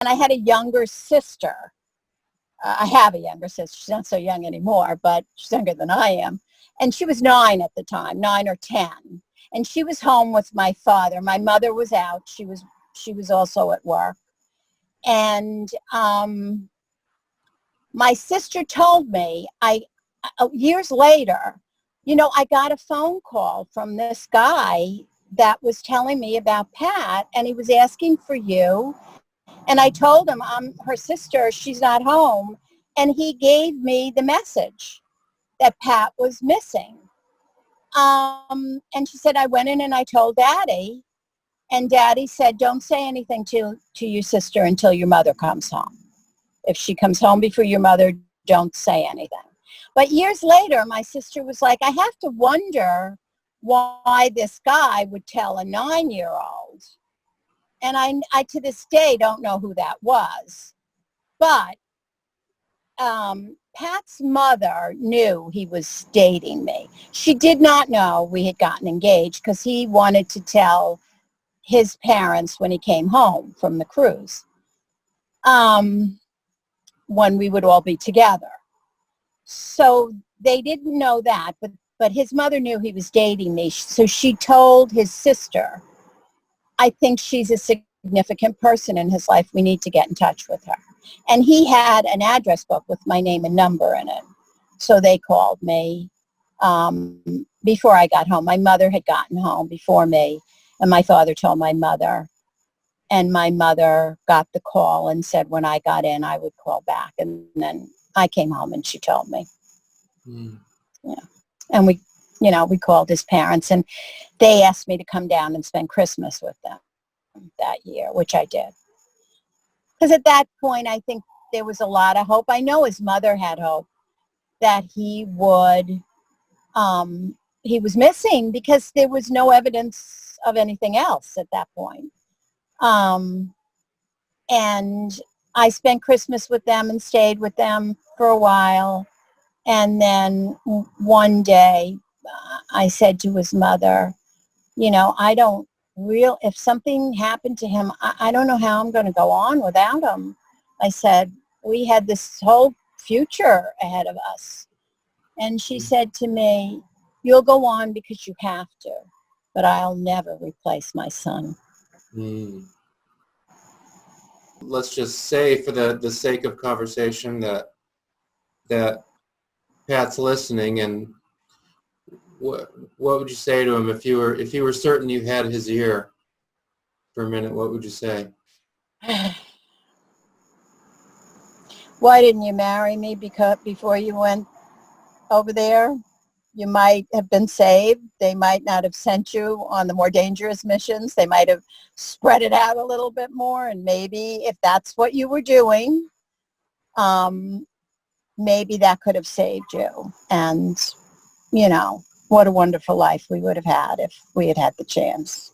I had a younger sister. I have a younger sister. She's not so young anymore, but she's younger than I am. And she was 9 at the time, 9 or 10. And she was home with my father. My mother was out. She was also at work. And my sister told me, years later, I got a phone call from this guy that was telling me about Pat, and he was asking for you. And I told him, I'm her sister, she's not home. And he gave me the message that Pat was missing. And she said, I went in and I told Daddy. And Daddy said, don't say anything to your sister until your mother comes home. If she comes home before your mother, don't say anything. But years later, my sister was like, I have to wonder why this guy would tell a 9-year-old. And I to this day don't know who that was. But Pat's mother knew he was dating me. She did not know we had gotten engaged because he wanted to tell his parents when he came home from the cruise, when we would all be together. So they didn't know that, but his mother knew he was dating me. So she told his sister, I think she's a significant person in his life. We need to get in touch with her. And he had an address book with my name and number in it. So they called me before I got home. My mother had gotten home before me, and my father told my mother. And my mother got the call and said when I got in, I would call back. And then I came home and she told me. Yeah. And we called his parents, and they asked me to come down and spend Christmas with them that year, which I did. Because at that point, I think there was a lot of hope. I know his mother had hope that he was missing because there was no evidence of anything else at that point. And I spent Christmas with them and stayed with them for a while. And then one day I said to his mother, if something happened to him, I don't know how I'm going to go on without him. I said, we had this whole future ahead of us. And she said to me, you'll go on because you have to, but I'll never replace my son. Let's just say, for the sake of conversation, that Pat's listening, and what would you say to him if you were certain you had his ear for a minute? What would you say? Why didn't you marry me before you went over there? You might have been saved. They might not have sent you on the more dangerous missions. They might have spread it out a little bit more. And maybe if that's what you were doing, maybe that could have saved you. And, what a wonderful life we would have had if we had had the chance.